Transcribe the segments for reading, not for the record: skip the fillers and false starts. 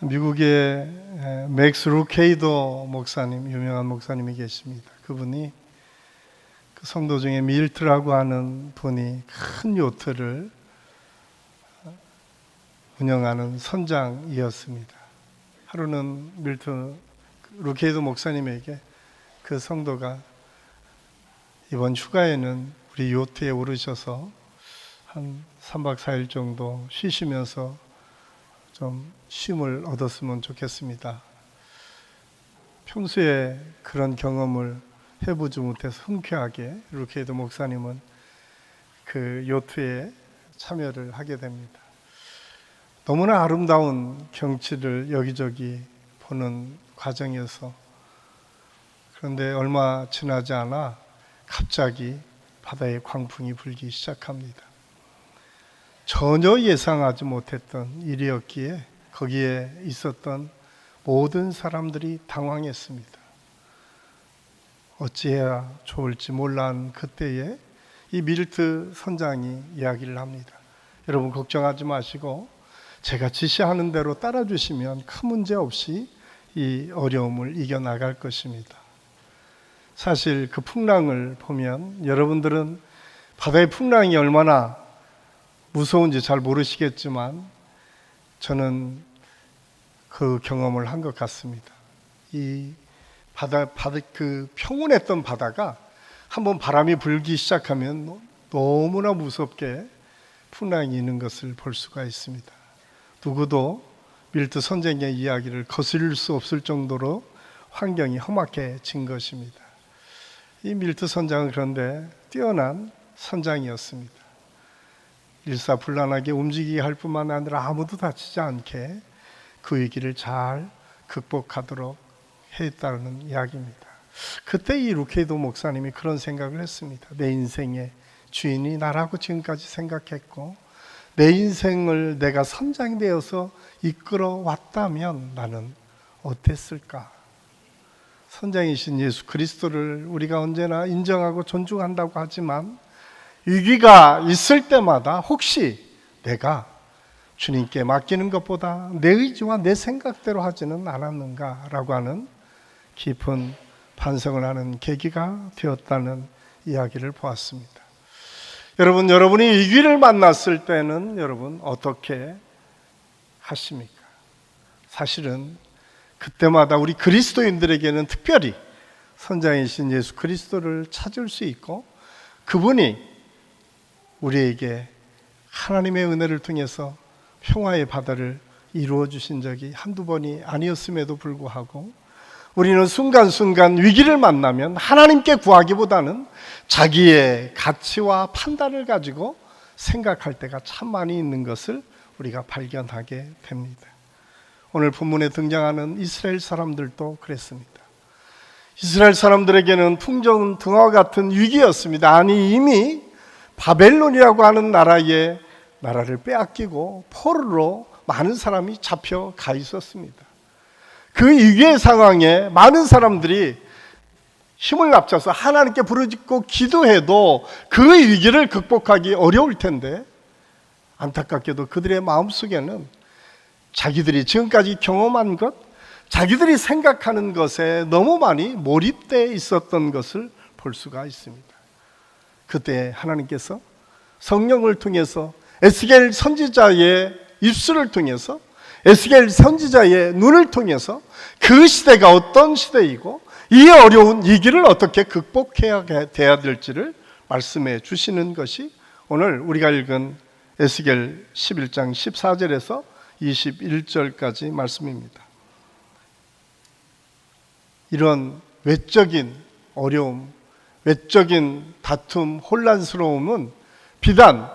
미국의 맥스 루케이도 목사님, 유명한 목사님이 계십니다. 그분이 그 성도 중에 밀트라고 하는 분이 큰 요트를 운영하는 선장이었습니다. 하루는 밀트 루케이도 목사님에게 그 성도가 이번 휴가에는 우리 요트에 오르셔서 한 3박 4일 정도 쉬시면서 좀 쉼을 얻었으면 좋겠습니다. 평소에 그런 경험을 해보지 못해서 흔쾌하게 루케이도 목사님은 그 요트에 참여를 하게 됩니다. 너무나 아름다운 경치를 여기저기 보는 과정에서, 그런데 얼마 지나지 않아 갑자기 바다에 광풍이 불기 시작합니다. 전혀 예상하지 못했던 일이었기에 거기에 있었던 모든 사람들이 당황했습니다. 어찌해야 좋을지 몰란 그때에 이 밀트 선장이 이야기를 합니다. 여러분 걱정하지 마시고 제가 지시하는 대로 따라주시면 큰 문제 없이 이 어려움을 이겨나갈 것입니다. 사실 그 풍랑을 보면 여러분들은 바다의 풍랑이 얼마나 무서운지 잘 모르시겠지만 저는 그 경험을 한 것 같습니다. 이 그 평온했던 바다가 한번 바람이 불기 시작하면 너무나 무섭게 풍랑이 있는 것을 볼 수가 있습니다. 누구도 밀트 선생의 이야기를 거스릴 수 없을 정도로 환경이 험악해진 것입니다. 이 밀트 선장은 그런데 뛰어난 선장이었습니다. 일사불란하게 움직이게 할 뿐만 아니라 아무도 다치지 않게 그 위기를 잘 극복하도록 했다는 이야기입니다. 그때 이 루케이도 목사님이 그런 생각을 했습니다. 내 인생의 주인이 나라고 지금까지 생각했고 내 인생을 내가 선장이 되어서 이끌어 왔다면 나는 어땠을까? 선장이신 예수 그리스도를 우리가 언제나 인정하고 존중한다고 하지만 위기가 있을 때마다 혹시 내가 주님께 맡기는 것보다 내 의지와 내 생각대로 하지는 않았는가라고 하는 깊은 반성을 하는 계기가 되었다는 이야기를 보았습니다. 여러분, 여러분이 위기를 만났을 때는 여러분 어떻게 하십니까? 사실은 그때마다 우리 그리스도인들에게는 특별히 선장이신 예수 그리스도를 찾을 수 있고 그분이 우리에게 하나님의 은혜를 통해서 평화의 바다를 이루어 주신 적이 한두 번이 아니었음에도 불구하고 우리는 순간순간 위기를 만나면 하나님께 구하기보다는 자기의 가치와 판단을 가지고 생각할 때가 참 많이 있는 것을 우리가 발견하게 됩니다. 오늘 본문에 등장하는 이스라엘 사람들도 그랬습니다. 이스라엘 사람들에게는 풍전 등화 같은 위기였습니다. 아니 이미 바벨론이라고 하는 나라를 빼앗기고 포로로 많은 사람이 잡혀가 있었습니다. 그 위기의 상황에 많은 사람들이 힘을 합쳐서 하나님께 부르짖고 기도해도 그 위기를 극복하기 어려울 텐데 안타깝게도 그들의 마음속에는 자기들이 지금까지 경험한 것, 자기들이 생각하는 것에 너무 많이 몰입되어 있었던 것을 볼 수가 있습니다. 그때 하나님께서 성령을 통해서 에스겔 선지자의 입술을 통해서 에스겔 선지자의 눈을 통해서 그 시대가 어떤 시대이고 이 어려운 위기를 어떻게 극복해야 돼야 될지를 말씀해 주시는 것이 오늘 우리가 읽은 에스겔 11장 14절에서 21절까지 말씀입니다. 이런 외적인 어려움, 외적인 다툼, 혼란스러움은 비단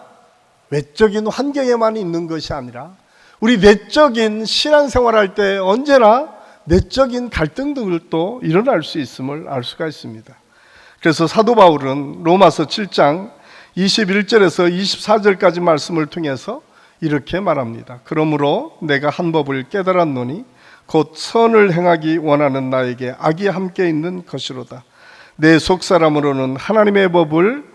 외적인 환경에만 있는 것이 아니라 우리 내적인 신앙생활할 때 언제나 내적인 갈등들도 일어날 수 있음을 알 수가 있습니다. 그래서 사도 바울은 로마서 7장 21절에서 24절까지 말씀을 통해서 이렇게 말합니다. 그러므로 내가 한 법을 깨달았노니 곧 선을 행하기 원하는 나에게 악이 함께 있는 것이로다. 내 속사람으로는 하나님의 법을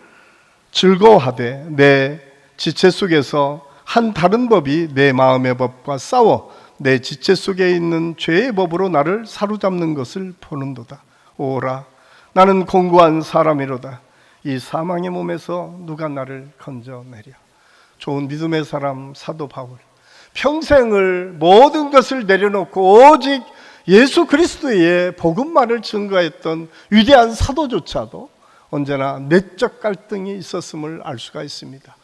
즐거워하되 내 지체 속에서 한 다른 법이 내 마음의 법과 싸워 내 지체 속에 있는 죄의 법으로 나를 사로잡는 것을 보는도다. 오라, 나는 공고한 사람이로다. 이 사망의 몸에서 누가 나를 건져내랴. 좋은 믿음의 사람 사도 바울, 평생을 모든 것을 내려놓고 오직 예수 그리스도의 복음만을 증거했던 위대한 사도조차도 언제나 내적 갈등이 있었음을 알 수가 있습니다.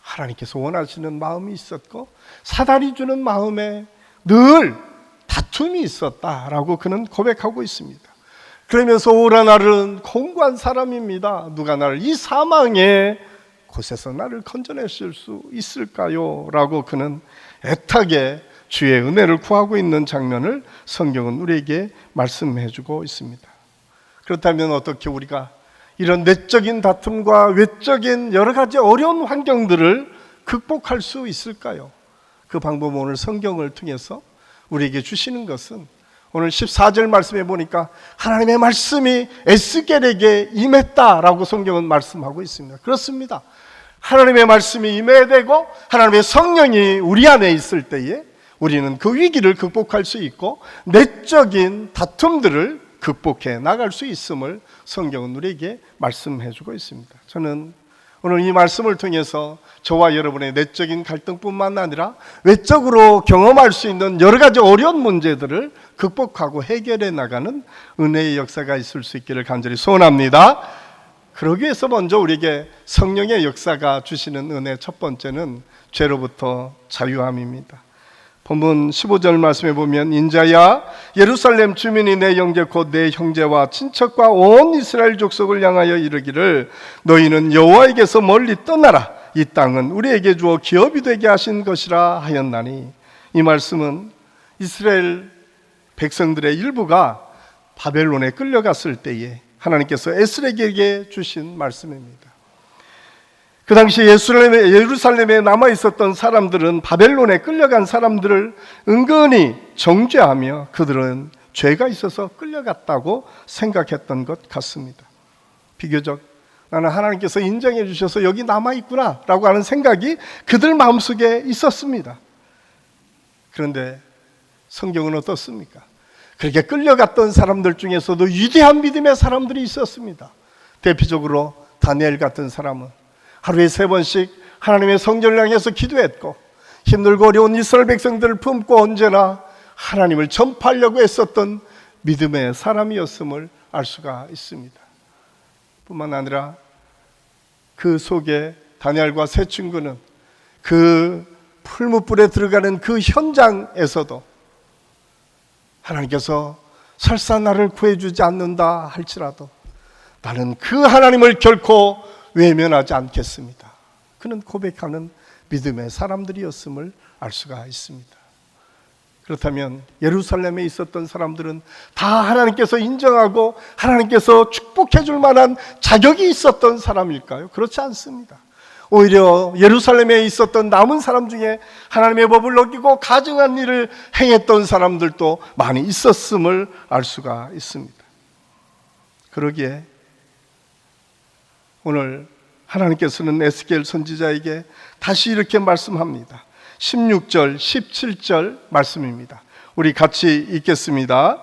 하나님께서 원하시는 마음이 있었고 사단이 주는 마음에 늘 다툼이 있었다라고 그는 고백하고 있습니다. 그러면서 오라, 나는 공고한 사람입니다. 누가 나를 이 사망의 곳에서 나를 건져내실 수 있을까요? 라고 그는 애타게 주의 은혜를 구하고 있는 장면을 성경은 우리에게 말씀해주고 있습니다. 그렇다면 어떻게 우리가 이런 내적인 다툼과 외적인 여러 가지 어려운 환경들을 극복할 수 있을까요? 그 방법은 오늘 성경을 통해서 우리에게 주시는 것은 오늘 14절 말씀해 보니까 하나님의 말씀이 에스겔에게 임했다라고 성경은 말씀하고 있습니다. 그렇습니다. 하나님의 말씀이 임해야 되고 하나님의 성령이 우리 안에 있을 때에 우리는 그 위기를 극복할 수 있고 내적인 다툼들을 극복해 나갈 수 있음을 성경은 우리에게 말씀해 주고 있습니다. 저는 오늘 이 말씀을 통해서 저와 여러분의 내적인 갈등뿐만 아니라 외적으로 경험할 수 있는 여러 가지 어려운 문제들을 극복하고 해결해 나가는 은혜의 역사가 있을 수 있기를 간절히 소원합니다. 그러기 위해서 먼저 우리에게 성령의 역사가 주시는 은혜 첫 번째는 죄로부터 자유함입니다. 본문 15절 말씀에 보면 인자야 예루살렘 주민이 내 형제 곧 내 형제와 친척과 온 이스라엘 족속을 향하여 이르기를 너희는 여호와에게서 멀리 떠나라. 이 땅은 우리에게 주어 기업이 되게 하신 것이라 하였나니, 이 말씀은 이스라엘 백성들의 일부가 바벨론에 끌려갔을 때에 하나님께서 에스겔에게 주신 말씀입니다. 그 당시 예루살렘에 남아 있었던 사람들은 바벨론에 끌려간 사람들을 은근히 정죄하며 그들은 죄가 있어서 끌려갔다고 생각했던 것 같습니다. 비교적 나는 하나님께서 인정해 주셔서 여기 남아 있구나 라고 하는 생각이 그들 마음속에 있었습니다. 그런데 성경은 어떻습니까? 그렇게 끌려갔던 사람들 중에서도 위대한 믿음의 사람들이 있었습니다. 대표적으로 다니엘 같은 사람은 하루에 3번씩 하나님의 성전을 향해서 기도했고 힘들고 어려운 이스라엘 백성들을 품고 언제나 하나님을 전파하려고 애썼던 믿음의 사람이었음을 알 수가 있습니다. 뿐만 아니라 그 속에 다니엘과 세 친구는 그 풀무불에 들어가는 그 현장에서도 하나님께서 설사 나를 구해주지 않는다 할지라도 나는 그 하나님을 결코 외면하지 않겠습니다. 그는 고백하는 믿음의 사람들이었음을 알 수가 있습니다. 그렇다면 예루살렘에 있었던 사람들은 다 하나님께서 인정하고 하나님께서 축복해 줄 만한 자격이 있었던 사람일까요? 그렇지 않습니다. 오히려 예루살렘에 있었던 남은 사람 중에 하나님의 법을 어기고 가증한 일을 행했던 사람들도 많이 있었음을 알 수가 있습니다. 그러기에 오늘 하나님께서는 에스겔 선지자에게 다시 이렇게 말씀합니다. 16절, 17절 말씀입니다. 우리 같이 읽겠습니다.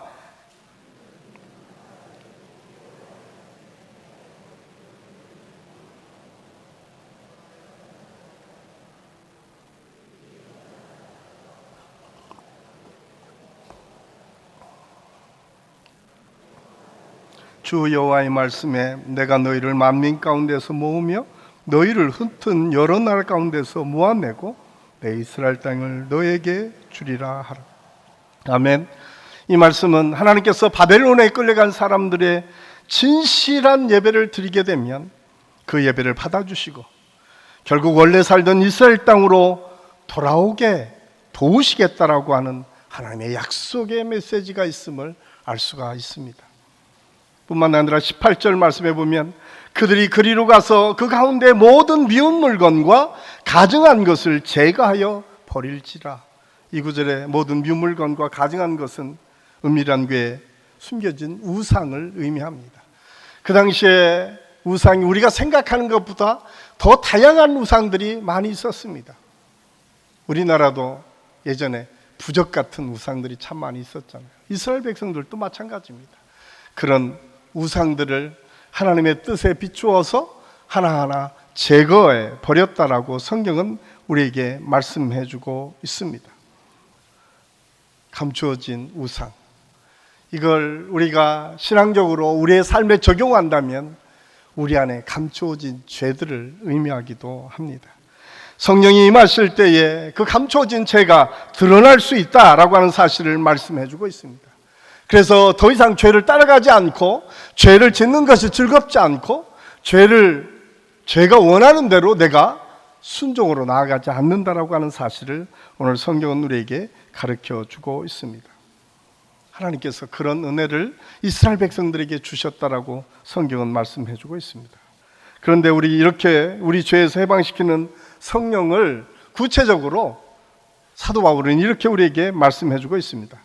주 여호와의 말씀에 내가 너희를 만민 가운데서 모으며 너희를 흩은 여러 나라 가운데서 모아내고 내 이스라엘 땅을 너에게 주리라 하라. 아멘. 이 말씀은 하나님께서 바벨론에 끌려간 사람들의 진실한 예배를 드리게 되면 그 예배를 받아주시고 결국 원래 살던 이스라엘 땅으로 돌아오게 도우시겠다라고 하는 하나님의 약속의 메시지가 있음을 알 수가 있습니다. 뿐만 아니라 18절 말씀해 보면 그들이 그리로 가서 그 가운데 모든 미운 물건과 가증한 것을 제거하여 버릴지라. 이 구절에 모든 미운 물건과 가증한 것은 은밀한 궤에 숨겨진 우상을 의미합니다. 그 당시에 우상이 우리가 생각하는 것보다 더 다양한 우상들이 많이 있었습니다. 우리나라도 예전에 부적 같은 우상들이 참 많이 있었잖아요. 이스라엘 백성들도 마찬가지입니다. 그런 우상들을 하나님의 뜻에 비추어서 하나하나 제거해 버렸다라고 성경은 우리에게 말씀해 주고 있습니다. 감추어진 우상, 이걸 우리가 신앙적으로 우리의 삶에 적용한다면 우리 안에 감추어진 죄들을 의미하기도 합니다. 성령이 임하실 때에 그 감추어진 죄가 드러날 수 있다라고 하는 사실을 말씀해 주고 있습니다. 그래서 더 이상 죄를 따라가지 않고 죄를 짓는 것이 즐겁지 않고 죄가 원하는 대로 내가 순종으로 나아가지 않는다라고 하는 사실을 오늘 성경은 우리에게 가르쳐 주고 있습니다. 하나님께서 그런 은혜를 이스라엘 백성들에게 주셨다라고 성경은 말씀해 주고 있습니다. 그런데 우리 죄에서 해방시키는 성령을 구체적으로 사도 바울은 이렇게 우리에게 말씀해 주고 있습니다.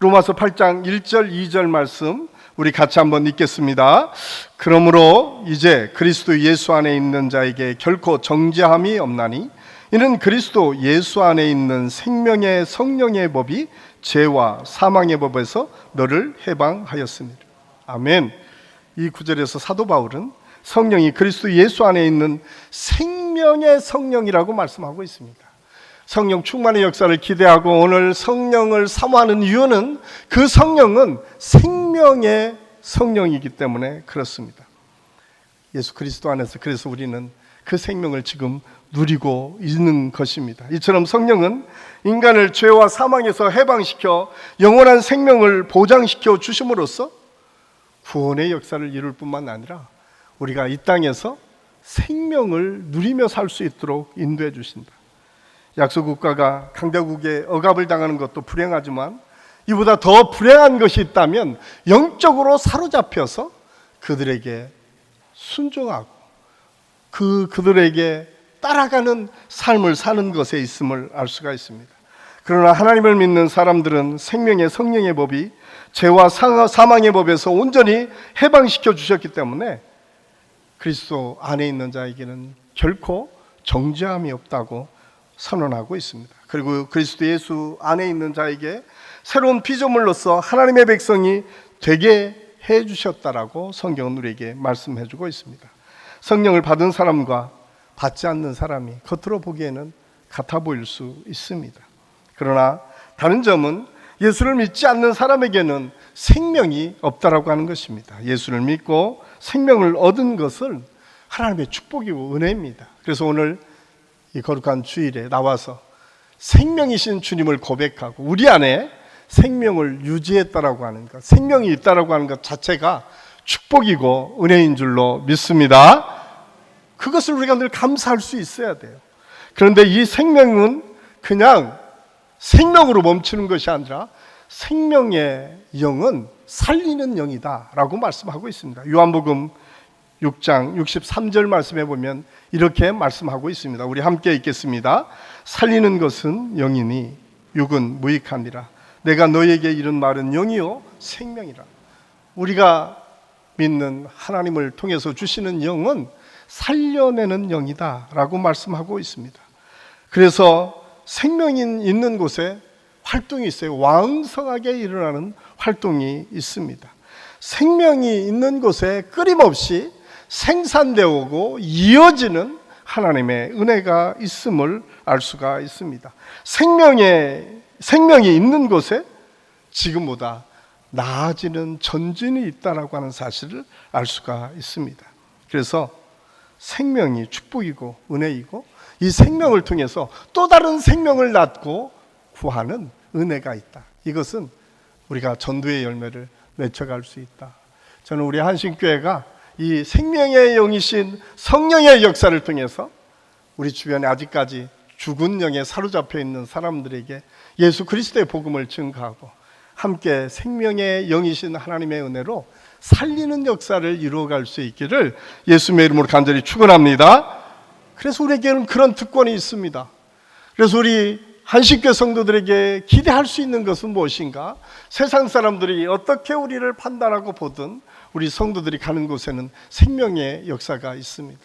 로마서 8장 1절 2절 말씀 우리 같이 한번 읽겠습니다. 그러므로 이제 그리스도 예수 안에 있는 자에게 결코 정죄함이 없나니 이는 그리스도 예수 안에 있는 생명의 성령의 법이 죄와 사망의 법에서 너를 해방하였습니다. 아멘. 이 구절에서 사도 바울은 성령이 그리스도 예수 안에 있는 생명의 성령이라고 말씀하고 있습니다. 성령 충만의 역사를 기대하고 오늘 성령을 사모하는 이유는 그 성령은 생명의 성령이기 때문에 그렇습니다. 예수 그리스도 안에서 그래서 우리는 그 생명을 지금 누리고 있는 것입니다. 이처럼 성령은 인간을 죄와 사망에서 해방시켜 영원한 생명을 보장시켜 주심으로써 구원의 역사를 이룰 뿐만 아니라 우리가 이 땅에서 생명을 누리며 살 수 있도록 인도해 주신다. 약소국가가 강대국에 억압을 당하는 것도 불행하지만 이보다 더 불행한 것이 있다면 영적으로 사로잡혀서 그들에게 순종하고 그들에게 따라가는 삶을 사는 것에 있음을 알 수가 있습니다. 그러나 하나님을 믿는 사람들은 생명의 성령의 법이 죄와 사망의 법에서 온전히 해방시켜 주셨기 때문에 그리스도 안에 있는 자에게는 결코 정죄함이 없다고 선언하고 있습니다. 그리고 그리스도 예수 안에 있는 자에게 새로운 피조물로서 하나님의 백성이 되게 해 주셨다라고 성경은 우리에게 말씀해 주고 있습니다. 성령을 받은 사람과 받지 않는 사람이 겉으로 보기에는 같아 보일 수 있습니다. 그러나 다른 점은 예수를 믿지 않는 사람에게는 생명이 없다라고 하는 것입니다. 예수를 믿고 생명을 얻은 것은 하나님의 축복이고 은혜입니다. 그래서 오늘 이 거룩한 주일에 나와서 생명이신 주님을 고백하고 우리 안에 생명을 유지했다라고 하는 것, 생명이 있다라고 하는 것 자체가 축복이고 은혜인 줄로 믿습니다. 그것을 우리가 늘 감사할 수 있어야 돼요. 그런데 이 생명은 그냥 생명으로 멈추는 것이 아니라 생명의 영은 살리는 영이다라고 말씀하고 있습니다. 요한복음 6장 63절 말씀해 보면 이렇게 말씀하고 있습니다. 우리 함께 읽겠습니다. 살리는 것은 영이니 육은 무익하니라. 내가 너에게 이른 말은 영이요 생명이라. 우리가 믿는 하나님을 통해서 주시는 영은 살려내는 영이다 라고 말씀하고 있습니다. 그래서 생명이 있는 곳에 활동이 있어요. 왕성하게 일어나는 활동이 있습니다. 생명이 있는 곳에 끊임없이 생산되고 이어지는 하나님의 은혜가 있음을 알 수가 있습니다. 생명이 있는 곳에 지금보다 나아지는 전진이 있다라고 하는 사실을 알 수가 있습니다. 그래서 생명이 축복이고 은혜이고 이 생명을 통해서 또 다른 생명을 낳고 구하는 은혜가 있다. 이것은 우리가 전도의 열매를 맺어갈 수 있다. 저는 우리 한신교회가 이 생명의 영이신 성령의 역사를 통해서 우리 주변에 아직까지 죽은 영에 사로잡혀 있는 사람들에게 예수 그리스도의 복음을 증거하고 함께 생명의 영이신 하나님의 은혜로 살리는 역사를 이루어갈 수 있기를 예수님의 이름으로 간절히 축원합니다. 그래서 우리에게는 그런 특권이 있습니다. 그래서 우리 한식교 성도들에게 기대할 수 있는 것은 무엇인가? 세상 사람들이 어떻게 우리를 판단하고 보든 우리 성도들이 가는 곳에는 생명의 역사가 있습니다.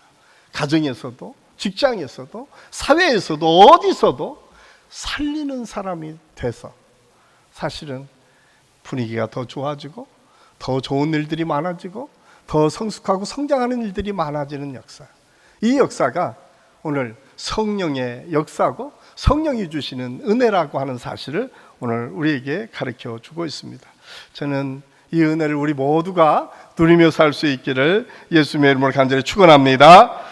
가정에서도 직장에서도 사회에서도 어디서도 살리는 사람이 돼서 사실은 분위기가 더 좋아지고 더 좋은 일들이 많아지고 더 성숙하고 성장하는 일들이 많아지는 역사. 이 역사가 오늘 성령의 역사고 성령이 주시는 은혜라고 하는 사실을 오늘 우리에게 가르쳐 주고 있습니다. 저는 이 은혜를 우리 모두가 누리며 살 수 있기를 예수님의 이름으로 간절히 축원합니다.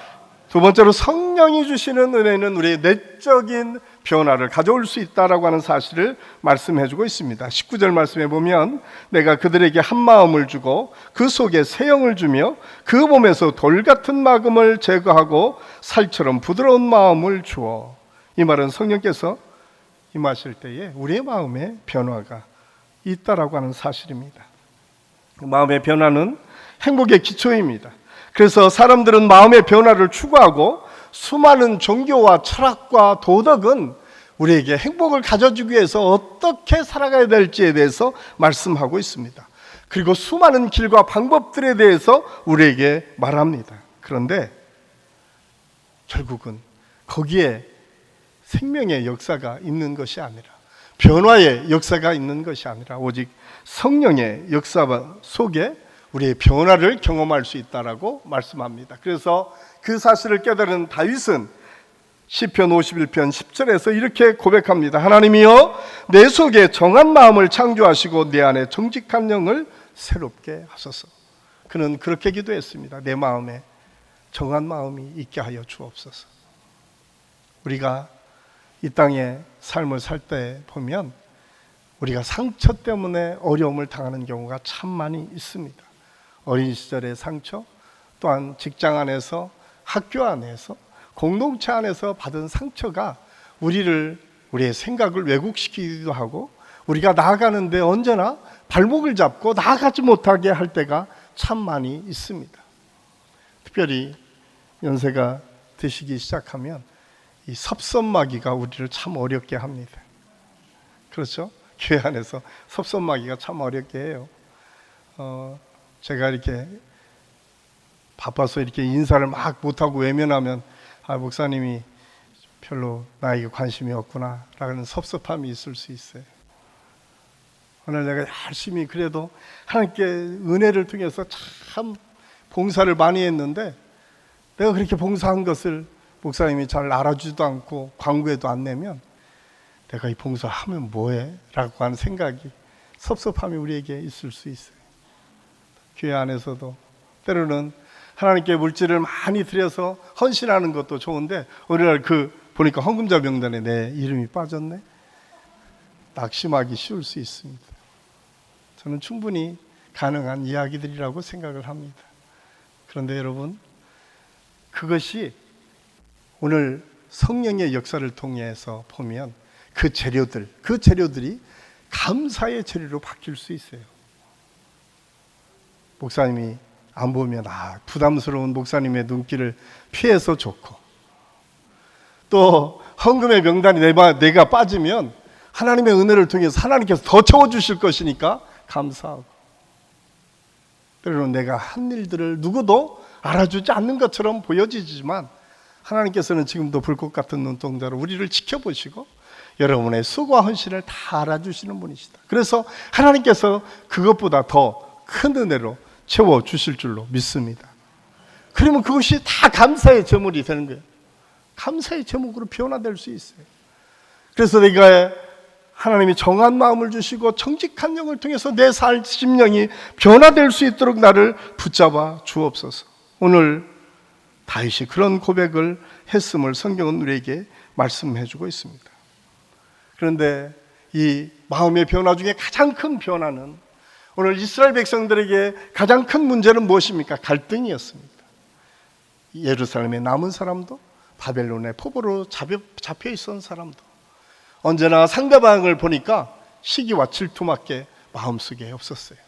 두 번째로, 성령이 주시는 은혜는 우리의 내적인 변화를 가져올 수 있다라고 하는 사실을 말씀해 주고 있습니다. 19절 말씀해 보면 내가 그들에게 한 마음을 주고 그 속에 새 영을 주며 그 몸에서 돌 같은 마음을 제거하고 살처럼 부드러운 마음을 주어. 이 말은 성령께서 임하실 때에 우리의 마음에 변화가 있다라고 하는 사실입니다. 마음의 변화는 행복의 기초입니다. 그래서 사람들은 마음의 변화를 추구하고 수많은 종교와 철학과 도덕은 우리에게 행복을 가져주기 위해서 어떻게 살아가야 될지에 대해서 말씀하고 있습니다. 그리고 수많은 길과 방법들에 대해서 우리에게 말합니다. 그런데 결국은 거기에 생명의 역사가 있는 것이 아니라, 변화의 역사가 있는 것이 아니라 오직 성령의 역사 속에 우리의 변화를 경험할 수 있다라고 말씀합니다. 그래서 그 사실을 깨달은 다윗은 시편 51편 10절에서 이렇게 고백합니다. 하나님이여, 내 속에 정한 마음을 창조하시고 내 안에 정직한 영을 새롭게 하소서. 그는 그렇게 기도했습니다. 내 마음에 정한 마음이 있게 하여 주옵소서. 우리가 이 땅에 삶을 살 때 보면 우리가 상처 때문에 어려움을 당하는 경우가 참 많이 있습니다. 어린 시절의 상처, 또한 직장 안에서, 학교 안에서, 공동체 안에서 받은 상처가 우리의 생각을 왜곡시키기도 하고 우리가 나아가는데 언제나 발목을 잡고 나아가지 못하게 할 때가 참 많이 있습니다. 특별히 연세가 드시기 시작하면 이 섭섭마귀가 우리를 참 어렵게 합니다. 그렇죠? 교회 안에서 섭섭마귀가 참 어렵게 해요. 제가 이렇게 바빠서 이렇게 인사를 막 못하고 외면하면 목사님이 별로 나에게 관심이 없구나 라는 섭섭함이 있을 수 있어요. 오늘 내가 열심히 그래도 하나님께 은혜를 통해서 참 봉사를 많이 했는데 내가 그렇게 봉사한 것을 목사님이 잘 알아주지도 않고 광고에도 안 내면 내가 이 봉사하면 뭐해? 라고 하는 생각이, 섭섭함이 우리에게 있을 수 있어요. 교회 안에서도 때로는 하나님께 물질을 많이 들여서 헌신하는 것도 좋은데 오늘날 보니까 헌금자 명단에 내 이름이 빠졌네? 낙심하기 쉬울 수 있습니다. 저는 충분히 가능한 이야기들이라고 생각을 합니다. 그런데 여러분, 그것이 오늘 성령의 역사를 통해서 보면 그 재료들이 감사의 재료로 바뀔 수 있어요. 목사님이 안 보면 부담스러운 목사님의 눈길을 피해서 좋고, 또 헌금의 명단이 내가 빠지면 하나님의 은혜를 통해서 하나님께서 더 채워주실 것이니까 감사하고, 때로는 내가 한 일들을 누구도 알아주지 않는 것처럼 보여지지만 하나님께서는 지금도 불꽃 같은 눈동자로 우리를 지켜보시고 여러분의 수고와 헌신을 다 알아주시는 분이시다. 그래서 하나님께서 그것보다 더 큰 은혜로 채워주실 줄로 믿습니다. 그러면 그것이 다 감사의 제물이 되는 거예요. 감사의 제목으로 변화될 수 있어요. 그래서 내가 하나님이 정한 마음을 주시고 정직한 영을 통해서 내 심령이 변화될 수 있도록 나를 붙잡아 주옵소서. 오늘 다윗이 그런 고백을 했음을 성경은 우리에게 말씀해 주고 있습니다. 그런데 이 마음의 변화 중에 가장 큰 변화는, 오늘 이스라엘 백성들에게 가장 큰 문제는 무엇입니까? 갈등이었습니다. 예루살렘에 남은 사람도, 바벨론의 포로로 잡혀 있었던 사람도 언제나 상대방을 보니까 시기와 질투밖에 마음속에 없었어요.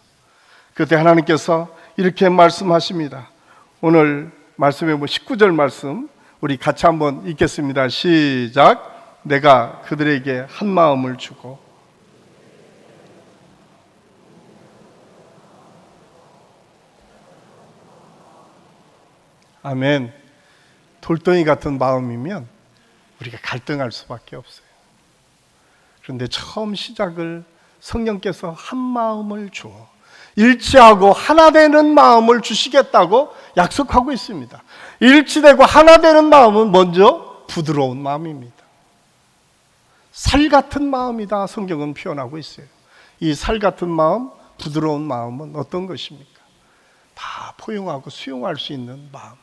그때 하나님께서 이렇게 말씀하십니다. 오늘 말씀해 본 19절 말씀 우리 같이 한번 읽겠습니다. 시작. 내가 그들에게 한 마음을 주고 아멘. 돌덩이 같은 마음이면 우리가 갈등할 수밖에 없어요. 그런데 처음 시작을 성령께서 한 마음을 주어 일치하고 하나 되는 마음을 주시겠다고 약속하고 있습니다. 일치되고 하나 되는 마음은 먼저 부드러운 마음입니다. 살 같은 마음이다 성경은 표현하고 있어요. 이 살 같은 마음, 부드러운 마음은 어떤 것입니까? 다 포용하고 수용할 수 있는 마음이에요.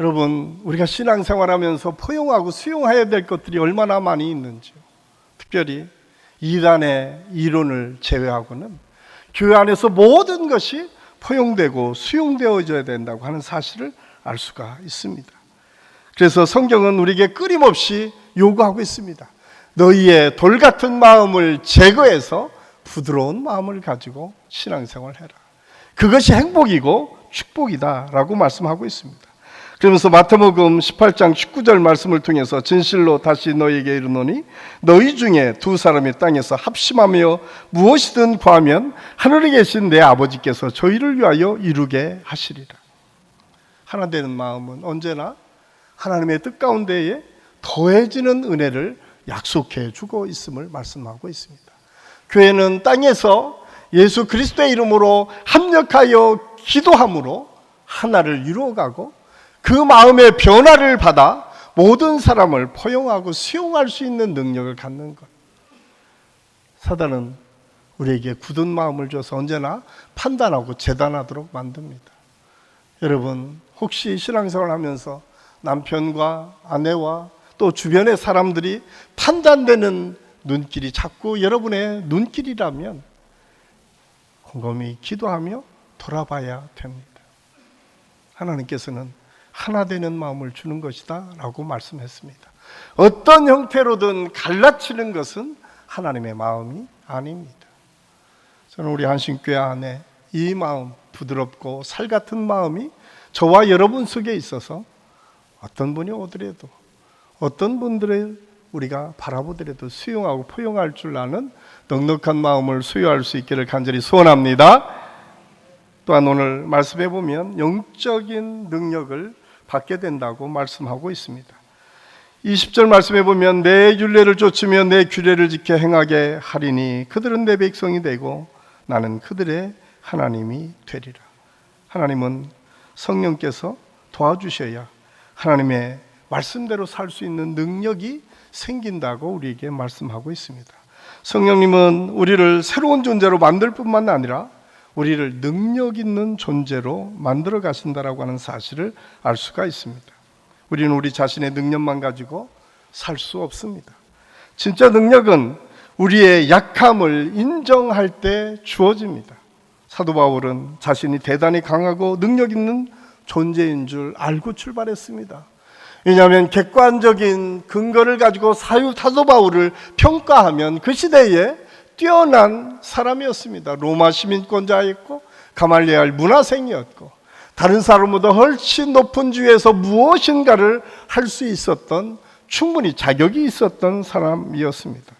여러분, 우리가 신앙생활하면서 포용하고 수용해야 될 것들이 얼마나 많이 있는지요. 특별히 이단의 이론을 제외하고는 교회 안에서 모든 것이 포용되고 수용되어져야 된다고 하는 사실을 알 수가 있습니다. 그래서 성경은 우리에게 끊임없이 요구하고 있습니다. 너희의 돌 같은 마음을 제거해서 부드러운 마음을 가지고 신앙생활을 해라. 그것이 행복이고 축복이다 라고 말씀하고 있습니다. 그러면서 마태복음 18장 19절 말씀을 통해서 진실로 다시 너희에게 이르노니 너희 중에 두 사람이 땅에서 합심하며 무엇이든 구하면 하늘에 계신 내 아버지께서 저희를 위하여 이루게 하시리라. 하나 되는 마음은 언제나 하나님의 뜻 가운데에 더해지는 은혜를 약속해 주고 있음을 말씀하고 있습니다. 교회는 땅에서 예수 그리스도의 이름으로 합력하여 기도함으로 하나를 이루어가고 그 마음의 변화를 받아 모든 사람을 포용하고 수용할 수 있는 능력을 갖는 것. 사단은 우리에게 굳은 마음을 줘서 언제나 판단하고 재단하도록 만듭니다. 여러분, 혹시 신앙생활을 하면서 남편과 아내와 또 주변의 사람들이 판단되는 눈길이 자꾸 여러분의 눈길이라면 곰곰이 기도하며 돌아봐야 됩니다. 하나님께서는 하나 되는 마음을 주는 것이다 라고 말씀했습니다. 어떤 형태로든 갈라치는 것은 하나님의 마음이 아닙니다. 저는 우리 한신교회 안에 이 마음, 부드럽고 살 같은 마음이 저와 여러분 속에 있어서 어떤 분이 오더라도 어떤 분들을 우리가 바라보더라도 수용하고 포용할 줄 아는 넉넉한 마음을 소유할 수 있기를 간절히 소원합니다. 또한 오늘 말씀해 보면 영적인 능력을 받게 된다고 말씀하고 있습니다. 20절 말씀해 보면 내 율례를 좇으며 내 규례를 지켜 행하게 하리니 그들은 내 백성이 되고 나는 그들의 하나님이 되리라. 하나님은 성령께서 도와주셔야 하나님의 말씀대로 살 수 있는 능력이 생긴다고 우리에게 말씀하고 있습니다. 성령님은 우리를 새로운 존재로 만들 뿐만 아니라 우리를 능력 있는 존재로 만들어 가신다라고 하는 사실을 알 수가 있습니다. 우리는 우리 자신의 능력만 가지고 살 수 없습니다. 진짜 능력은 우리의 약함을 인정할 때 주어집니다. 사도 바울은 자신이 대단히 강하고 능력 있는 존재인 줄 알고 출발했습니다. 왜냐하면 객관적인 근거를 가지고 사도 바울을 평가하면 그 시대에 뛰어난 사람이었습니다. 로마 시민권자였고 가말리엘 문화생이었고 다른 사람보다 훨씬 높은 지위에서 무엇인가를 할 수 있었던 충분히 자격이 있었던 사람이었습니다.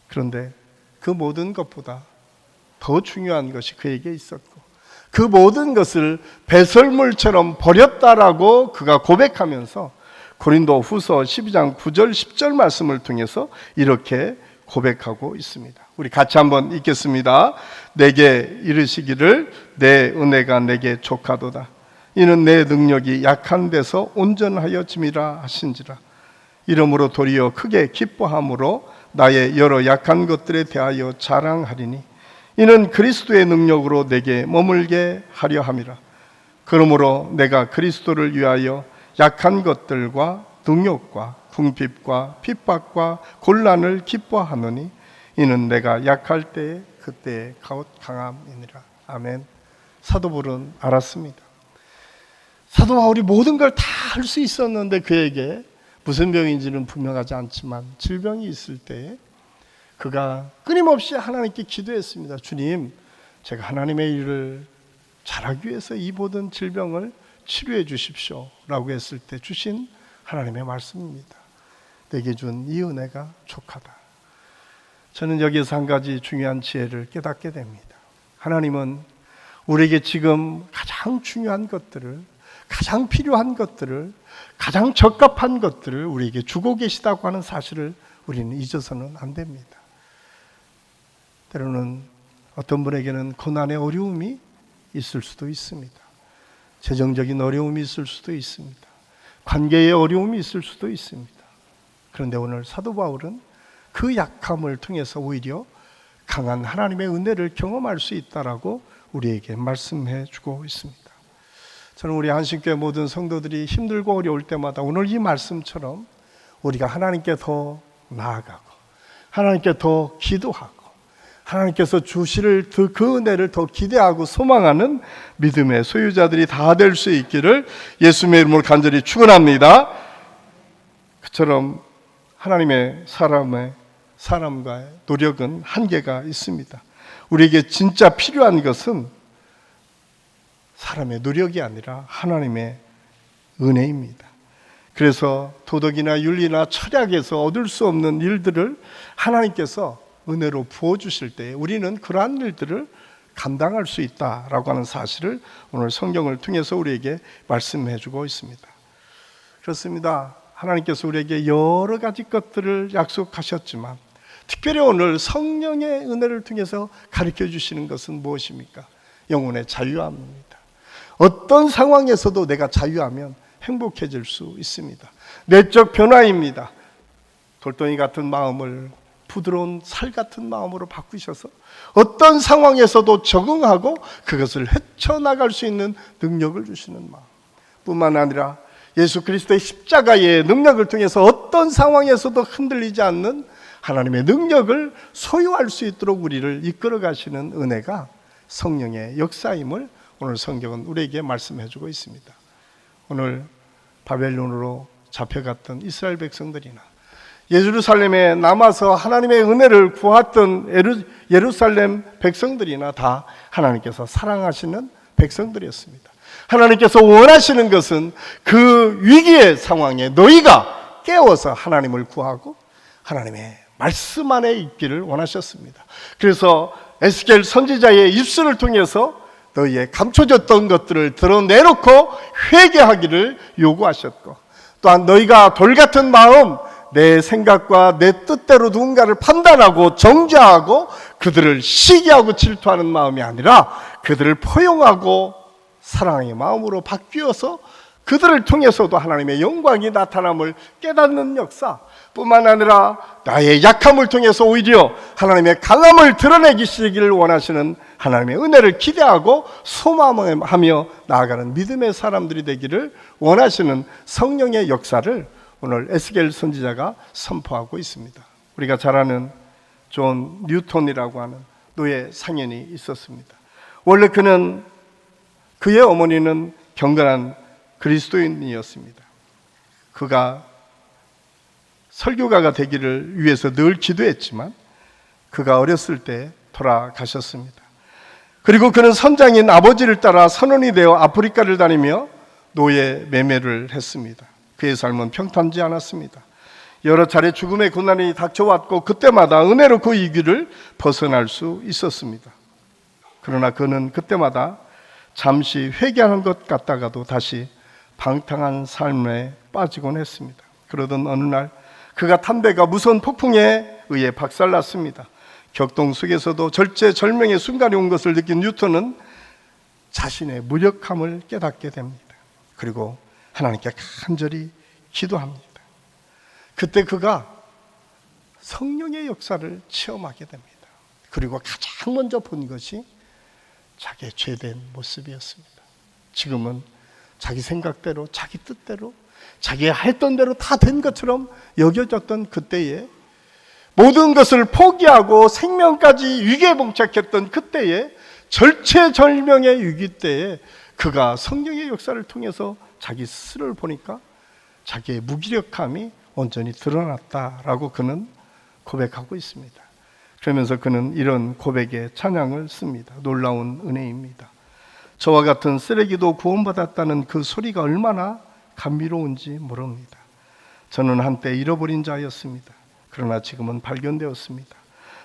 그런데 그 모든 것보다 더 중요한 것이 그에게 있었고 그 모든 것을 배설물처럼 버렸다라고 그가 고백하면서 고린도 후서 12장 9절 10절 말씀을 통해서 이렇게 고백하고 있습니다. 우리 같이 한번 읽겠습니다. 내게 이르시기를 내 은혜가 내게 족하도다. 이는 내 능력이 약한 데서 온전하여 짐이라 하신지라. 이러므로 도리어 크게 기뻐함으로 나의 여러 약한 것들에 대하여 자랑하리니 이는 그리스도의 능력으로 내게 머물게 하려 함이라. 그러므로 내가 그리스도를 위하여 약한 것들과 능욕과 궁핍과 핍박과 곤란을 기뻐하노니 이는 내가 약할 때에 그때의 강함이니라. 아멘. 사도 바울은 알았습니다. 사도 바울이 모든 걸 다 할 수 있었는데 그에게 무슨 병인지는 분명하지 않지만 질병이 있을 때에 그가 끊임없이 하나님께 기도했습니다. 주님, 제가 하나님의 일을 잘하기 위해서 이 모든 질병을 치료해 주십시오 라고 했을 때 주신 하나님의 말씀입니다. 내게 준 이 은혜가 족하다. 저는 여기에서 한 가지 중요한 지혜를 깨닫게 됩니다. 하나님은 우리에게 지금 가장 중요한 것들을, 가장 필요한 것들을, 가장 적합한 것들을 우리에게 주고 계시다고 하는 사실을 우리는 잊어서는 안 됩니다. 때로는 어떤 분에게는 고난의 어려움이 있을 수도 있습니다. 재정적인 어려움이 있을 수도 있습니다. 관계의 어려움이 있을 수도 있습니다. 그런데 오늘 사도 바울은 그 약함을 통해서 오히려 강한 하나님의 은혜를 경험할 수 있다라고 우리에게 말씀해 주고 있습니다. 저는 우리 한신교회 모든 성도들이 힘들고 어려울 때마다 오늘 이 말씀처럼 우리가 하나님께 더 나아가고 하나님께 더 기도하고 하나님께서 주실 그 은혜를 더 기대하고 소망하는 믿음의 소유자들이 다 될 수 있기를 예수님의 이름으로 간절히 축원합니다. 그처럼 하나님의 사람과의 노력은 한계가 있습니다. 우리에게 진짜 필요한 것은 사람의 노력이 아니라 하나님의 은혜입니다. 그래서 도덕이나 윤리나 철학에서 얻을 수 없는 일들을 하나님께서 은혜로 부어주실 때 우리는 그러한 일들을 감당할 수 있다라고 하는 사실을 오늘 성경을 통해서 우리에게 말씀해 주고 있습니다. 그렇습니다. 하나님께서 우리에게 여러 가지 것들을 약속하셨지만 특별히 오늘 성령의 은혜를 통해서 가르쳐 주시는 것은 무엇입니까? 영혼의 자유함입니다. 어떤 상황에서도 내가 자유하면 행복해질 수 있습니다. 내적 변화입니다. 돌덩이 같은 마음을 부드러운 살 같은 마음으로 바꾸셔서 어떤 상황에서도 적응하고 그것을 헤쳐나갈 수 있는 능력을 주시는 마음 뿐만 아니라 예수 그리스도의 십자가의 능력을 통해서 어떤 상황에서도 흔들리지 않는 하나님의 능력을 소유할 수 있도록 우리를 이끌어 가시는 은혜가 성령의 역사임을 오늘 성경은 우리에게 말씀해 주고 있습니다. 오늘 바벨론으로 잡혀갔던 이스라엘 백성들이나 예루살렘에 남아서 하나님의 은혜를 구했던 예루살렘 백성들이나 다 하나님께서 사랑하시는 백성들이었습니다. 하나님께서 원하시는 것은 그 위기의 상황에 너희가 깨어서 하나님을 구하고 하나님의 말씀 안에 있기를 원하셨습니다. 그래서 에스겔 선지자의 입술을 통해서 너희의 감춰졌던 것들을 드러내놓고 회개하기를 요구하셨고, 또한 너희가 돌 같은 마음, 내 생각과 내 뜻대로 누군가를 판단하고 정죄하고 그들을 시기하고 질투하는 마음이 아니라 그들을 포용하고 사랑의 마음으로 바뀌어서 그들을 통해서도 하나님의 영광이 나타남을 깨닫는 역사 뿐만 아니라 나의 약함을 통해서 오히려 하나님의 강함을 드러내시기를 원하시는 하나님의 은혜를 기대하고 소망하며 나아가는 믿음의 사람들이 되기를 원하시는 성령의 역사를 오늘 에스겔 선지자가 선포하고 있습니다. 우리가 잘 아는 존 뉴턴이라고 하는 노예 상인이 있었습니다. 원래 그의 어머니는 경건한 그리스도인이었습니다. 그가 설교가가 되기를 위해서 늘 기도했지만 그가 어렸을 때 돌아가셨습니다. 그리고 그는 선장인 아버지를 따라 선원이 되어 아프리카를 다니며 노예 매매를 했습니다. 그의 삶은 평탄지 않았습니다. 여러 차례 죽음의 고난이 닥쳐왔고 그때마다 은혜로 그 위기를 벗어날 수 있었습니다. 그러나 그는 그때마다 잠시 회개하는 것 같다가도 다시 방탕한 삶에 빠지곤 했습니다. 그러던 어느 날 그가 탄 배가 무서운 폭풍에 의해 박살났습니다. 격동 속에서도 절체절명의 순간이 온 것을 느낀 뉴턴은 자신의 무력함을 깨닫게 됩니다. 그리고 하나님께 간절히 기도합니다. 그때 그가 성령의 역사를 체험하게 됩니다. 그리고 가장 먼저 본 것이 자기의 죄된 모습이었습니다. 지금은 자기 생각대로, 자기 뜻대로, 자기가 했던 대로 다 된 것처럼 여겨졌던 그때에 모든 것을 포기하고 생명까지 위기에 봉착했던 그때에 절체절명의 위기 때에 그가 성령의 역사를 통해서 자기 스스로를 보니까 자기의 무기력함이 온전히 드러났다라고 그는 고백하고 있습니다. 그러면서 그는 이런 고백의 찬양을 씁니다. 놀라운 은혜입니다. 저와 같은 쓰레기도 구원받았다는 그 소리가 얼마나 감미로운지 모릅니다. 저는 한때 잃어버린 자였습니다. 그러나 지금은 발견되었습니다.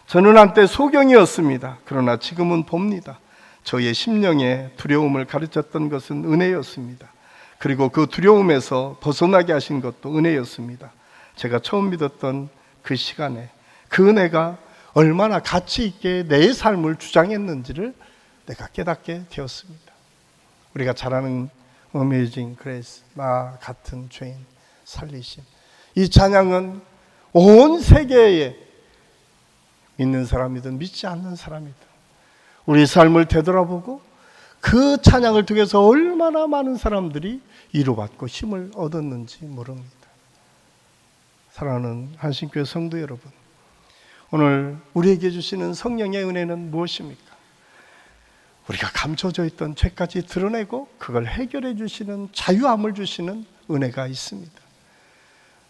저는 한때 소경이었습니다. 그러나 지금은 봅니다. 저의 심령의 두려움을 가르쳤던 것은 은혜였습니다. 그리고 그 두려움에서 벗어나게 하신 것도 은혜였습니다. 제가 처음 믿었던 그 시간에 그 은혜가 얼마나 가치 있게 내 삶을 주장했는지를 내가 깨닫게 되었습니다. 우리가 잘 아는 어메이징 그레이스, 나 같은 죄인 살리심. 이 찬양은 온 세계에 믿는 사람이든 믿지 않는 사람이든 우리 삶을 되돌아보고 그 찬양을 통해서 얼마나 많은 사람들이 위로받고 힘을 얻었는지 모릅니다. 사랑하는 한신교회 성도 여러분, 오늘 우리에게 주시는 성령의 은혜는 무엇입니까? 우리가 감춰져 있던 죄까지 드러내고 그걸 해결해 주시는 자유함을 주시는 은혜가 있습니다.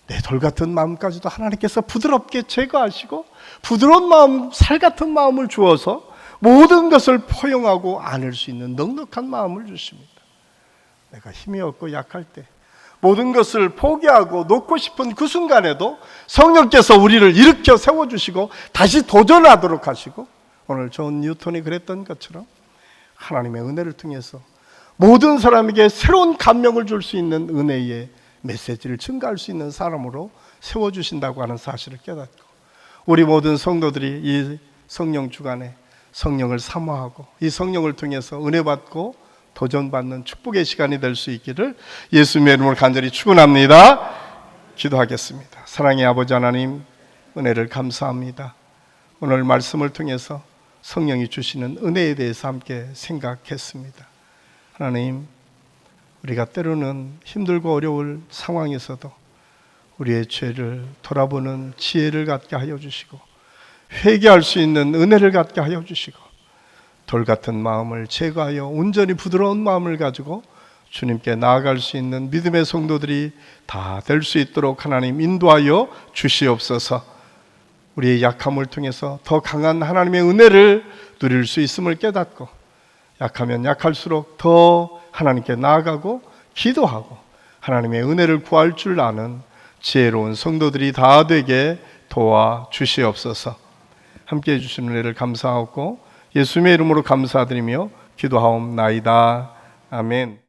내 돌 같은 마음까지도 하나님께서 부드럽게 제거하시고 부드러운 마음, 살 같은 마음을 주어서 모든 것을 포용하고 안을 수 있는 넉넉한 마음을 주십니다. 내가 힘이 없고 약할 때 모든 것을 포기하고 놓고 싶은 그 순간에도 성령께서 우리를 일으켜 세워주시고 다시 도전하도록 하시고, 오늘 존 뉴턴이 그랬던 것처럼 하나님의 은혜를 통해서 모든 사람에게 새로운 감명을 줄 수 있는 은혜의 메시지를 증가할 수 있는 사람으로 세워주신다고 하는 사실을 깨닫고, 우리 모든 성도들이 이 성령 주간에 성령을 사모하고 이 성령을 통해서 은혜 받고 도전받는 축복의 시간이 될 수 있기를 예수님의 이름으로 간절히 축원합니다. 기도하겠습니다. 사랑의 아버지 하나님, 은혜를 감사합니다. 오늘 말씀을 통해서 성령이 주시는 은혜에 대해서 함께 생각했습니다. 하나님, 우리가 때로는 힘들고 어려울 상황에서도 우리의 죄를 돌아보는 지혜를 갖게 하여 주시고 회개할 수 있는 은혜를 갖게 하여 주시고 돌 같은 마음을 제거하여 온전히 부드러운 마음을 가지고 주님께 나아갈 수 있는 믿음의 성도들이 다 될 수 있도록 하나님 인도하여 주시옵소서. 우리의 약함을 통해서 더 강한 하나님의 은혜를 누릴 수 있음을 깨닫고, 약하면 약할수록 더 하나님께 나아가고 기도하고 하나님의 은혜를 구할 줄 아는 지혜로운 성도들이 다 되게 도와 주시옵소서. 함께해 주신 은혜를 감사하고 예수님의 이름으로 감사드리며 기도하옵나이다. 아멘.